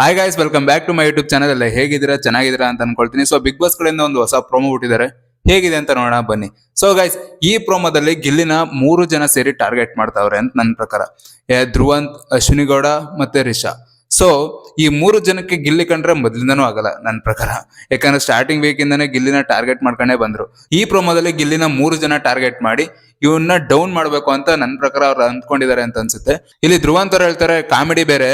Hi guys, welcome back to my YouTube channel. ಎಲ್ಲ ಹೇಗಿದ್ದೀರಾ, ಚೆನ್ನಾಗಿದ್ದೀರಾ ಅಂತ ಅನ್ಕೊಳ್ತೀನಿ. ಸೊ ಬಿಗ್ ಬಾಸ್ ಕಡೆಯಿಂದ ಒಂದು ಹೊಸ ಪ್ರೋಮೋ ಬಿಟ್ಟಿದ್ದಾರೆ, ಹೇಗಿದೆ ಅಂತ ನೋಡೋಣ ಬನ್ನಿ. ಸೊ ಗೈಸ್, ಈ ಪ್ರೋಮೋದಲ್ಲಿ ಗಿಲ್ಲಿನ 3 ಜನ ಸೇರಿ ಟಾರ್ಗೆಟ್ ಮಾಡ್ತಾವ್ರೆ ಅಂತ ನನ್ನ ಪ್ರಕಾರ. ಧ್ರುವಂತ್, ಅಶ್ವಿನಿ ಗೌಡ ಮತ್ತೆ ರಿಷಾ. ಸೊ ಈ 3 ಜನಕ್ಕೆ ಗಿಲ್ಲಿ ಕಂಡ್ರೆ ಮೊದ್ಲಿಂದನೂ ಆಗಲ್ಲ ನನ್ನ ಪ್ರಕಾರ. ಯಾಕಂದ್ರೆ ಸ್ಟಾರ್ಟಿಂಗ್ ವೀಕ್ ಇಂದಾನೆ ಗಿಲ್ಲಿನ ಟಾರ್ಗೆಟ್ ಮಾಡ್ಕೊಂಡೇ ಬಂದ್ರು. ಈ ಪ್ರೋಮೋದಲ್ಲಿ ಗಿಲ್ಲಿನ 3 ಜನ ಟಾರ್ಗೆಟ್ ಮಾಡಿ ಇವನ್ನ ಡೌನ್ ಮಾಡ್ಬೇಕು ಅಂತ ನನ್ನ ಪ್ರಕಾರ ಅವ್ರು ಅಂದ್ಕೊಂಡಿದ್ದಾರೆ ಅಂತ ಅನ್ಸುತ್ತೆ. ಇಲ್ಲಿ ಧ್ರುವಂತ್ ಅವ್ರು ಹೇಳ್ತಾರೆ, ಕಾಮಿಡಿ ಬೇರೆ,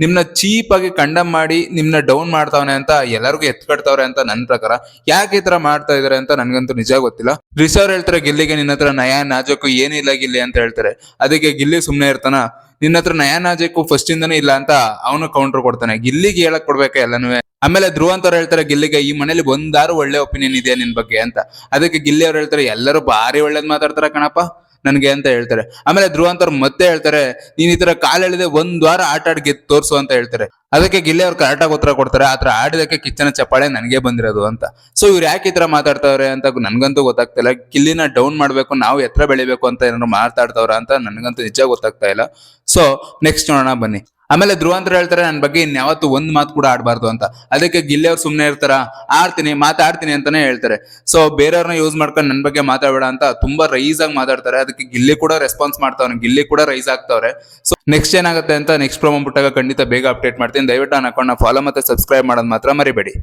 ನಿಮ್ನ ಚೀಪ್ ಆಗಿ ಕಂಡಮ್ ಮಾಡಿ ನಿಮ್ನ ಡೌನ್ ಮಾಡ್ತಾವನೆ ಅಂತ ಎಲ್ಲರಿಗೂ ಎತ್ಕಡ್ತಾವ್ರೆ ಅಂತ ನನ್ನ ಪ್ರಕಾರ. ಯಾಕೆ ಈ ತರ ಮಾಡ್ತಾ ಇದಾರೆ ಅಂತ ನನ್ಗಂತೂ ನಿಜ ಗೊತ್ತಿಲ್ಲ. ರಿಷಾ ಅವ್ರು ಹೇಳ್ತಾರೆ, ಗಿಲ್ಲಿಗೆ ನಿನ್ನ ಹತ್ರ ನಯ ನಾಜಕು ಏನಿಲ್ಲ ಗಿಲ್ಲಿ ಅಂತ ಹೇಳ್ತಾರೆ. ಅದಕ್ಕೆ ಗಿಲ್ಲಿ ಸುಮ್ನೆ ಇರ್ತಾನ, ನಿನ್ನ ಹತ್ರ ನಯ ನಾಜಕು ಫಸ್ಟ್ ಇಂದಾನೇ ಇಲ್ಲ ಅಂತ ಅವನು ಕೌಂಟರ್ ಕೊಡ್ತಾನೆ. ಗಿಲ್ಲಿಗೆ ಹೇಳಕ್ ಕೊಡ್ಬೇಕ ಎಲ್ಲನೂ. ಆಮೇಲೆ ಧ್ರುವಂತ್ ಅವ್ರು ಹೇಳ್ತಾರೆ, ಗಿಲ್ಲಿಗೆ ಈ ಮನೇಲಿ ಒಂದಾರು ಒಳ್ಳೆ ಒಪಿನಿಯನ್ ಇದೆಯಾ ನಿನ್ ಬಗ್ಗೆ ಅಂತ. ಅದಕ್ಕೆ ಗಿಲ್ಲಿ ಅವ್ರು ಹೇಳ್ತಾರೆ, ಎಲ್ಲರೂ ಭಾರಿ ಒಳ್ಳೇದ್ ಮಾತಾಡ್ತಾರ ಕಣಪ್ಪ ನನ್ಗೆ ಅಂತ ಹೇಳ್ತಾರೆ. ಆಮೇಲೆ ಧ್ರುವಂತ್ ಅವ್ರು ಮತ್ತೆ ಹೇಳ್ತಾರೆ, ನೀನ್ ಈ ತರ ಕಾಲ್ ಎಳೆದೆ 1 ವಾರ ಆಟ ಆಡ್ ಗೆದ್ದು ತೋರ್ಸು ಅಂತ ಹೇಳ್ತಾರೆ. ಅದಕ್ಕೆ ಗಿಲ್ಲಿ ಅವ್ರು ಕರೆಕ್ಟಾಗಿ ಉತ್ತರ ಕೊಡ್ತಾರೆ, ಆತರ ಆಡಿದಕ್ಕೆ ಕಿಚ್ಚನ ಚಪ್ಪಾಳೆ ನನಗೆ ಬಂದಿರೋದು ಅಂತ. ಸೊ ಇವ್ರು ಯಾಕೆ ಈ ತರ ಮಾತಾಡ್ತಾವ್ರೆ ಅಂತ ನನ್ಗಂತೂ ಗೊತ್ತಾಗ್ತಿಲ್ಲ. ಗಿಲ್ಲಿನ ಡೌನ್ ಮಾಡ್ಬೇಕು, ನಾವು ಎತ್ತರ ಬೆಳಿಬೇಕು ಅಂತ ಏನಾದ್ರು ಮಾತಾಡ್ತಾವ್ರ ಅಂತ ನನ್ಗಂತೂ ನಿಜ ಗೊತ್ತಾಗ್ತಾ ಇಲ್ಲ. ಸೊ ನೆಕ್ಸ್ಟ್ ನೋಡೋಣ ಬನ್ನಿ. ಆಮೇಲೆ ಧ್ರುವಂತರ ಹೇಳ್ತಾರೆ, ನನ್ನ ಬಗ್ಗೆ ಇನ್ಯಾವತ್ತು ಒಂದ್ ಮಾತು ಕೂಡ ಆಡಬಾರ್ದು ಅಂತ. ಅದಕ್ಕೆ ಗಿಲ್ಲಿ ಅವ್ರು ಸುಮ್ನೆ ಇರ್ತಾರ, ಮಾತಾಡ್ತೀನಿ ಅಂತಾನೆ ಹೇಳ್ತಾರೆ. ಸೊ ಬೇರೆಯವ್ರನ್ನ ಯೂಸ್ ಮಾಡ್ಕೊಂಡು ನನ್ನ ಬಗ್ಗೆ ಮಾತಾಡಬೇಡ ಅಂತ ತುಂಬಾ ರೈಸ್ ಆಗಿ ಮಾತಾಡ್ತಾರೆ. ಅದಕ್ಕೆ ಗಿಲ್ಲಿ ಕೂಡ ರೆಸ್ಪಾನ್ಸ್ ಮಾಡ್ತಾವ್ರೆ, ಗಿಲ್ಲಿ ಕೂಡ ರೈಸ್ ಆಗ್ತಾವ್ರೆ. ಸೊ ನೆಕ್ಸ್ಟ್ ಏನಾಗುತ್ತೆ ಅಂತ ನೆಕ್ಸ್ಟ್ ಪ್ರೋಮೋ ಬಿಟ್ಟಾಗ ಖಂಡಿತ ಬೇಗ ಅಪ್ಡೇಟ್ ಮಾಡ್ತೀನಿ. ದಯವಿಟ್ಟು ನನ್ನ ಅಕೌಂಟ್ ಫಾಲೋ ಮತ್ತೆ ಸಬ್ಸ್ಕ್ರೈಬ್ ಮಾಡೋದು ಮಾತ್ರ ಮರಿಬೇಡಿ.